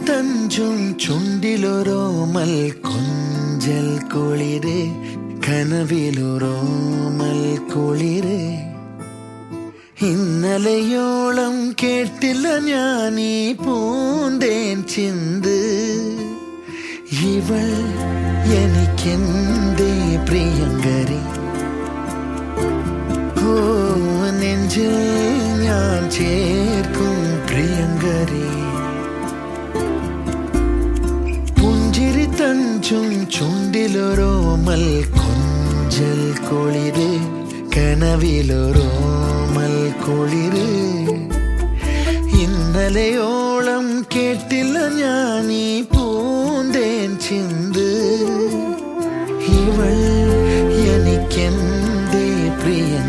തഞ്ചും ചുണ്ടിലൊരോമൽ കൊഞ്ചൽ കുളിര് കനവിലൊരോമൽ കുളിര് ഇന്നലെയോളം കേട്ടില്ല ഞാനീ പൂന്തേൻ ചിന്ത് ഇവൾ എനിക്കെന്തേ പ്രിയങ്കരി ഓ നെഞ്ചിൽ ഞാൻ ചേർക്കും പ്രിയങ്കരി പുഞ്ചിരി തഞ്ചും ചുണ്ടിലൊരോമൽ കൊഞ്ചൽ കുളിര് കനവിലൊരോമൽ കുളിര് ഇന്നലെയോളം കേട്ടില്ല ഞാനീ പൂന്തേൻ ചിന്ത് ഇവൾ എനിക്കെന്തേ പ്രിയൻ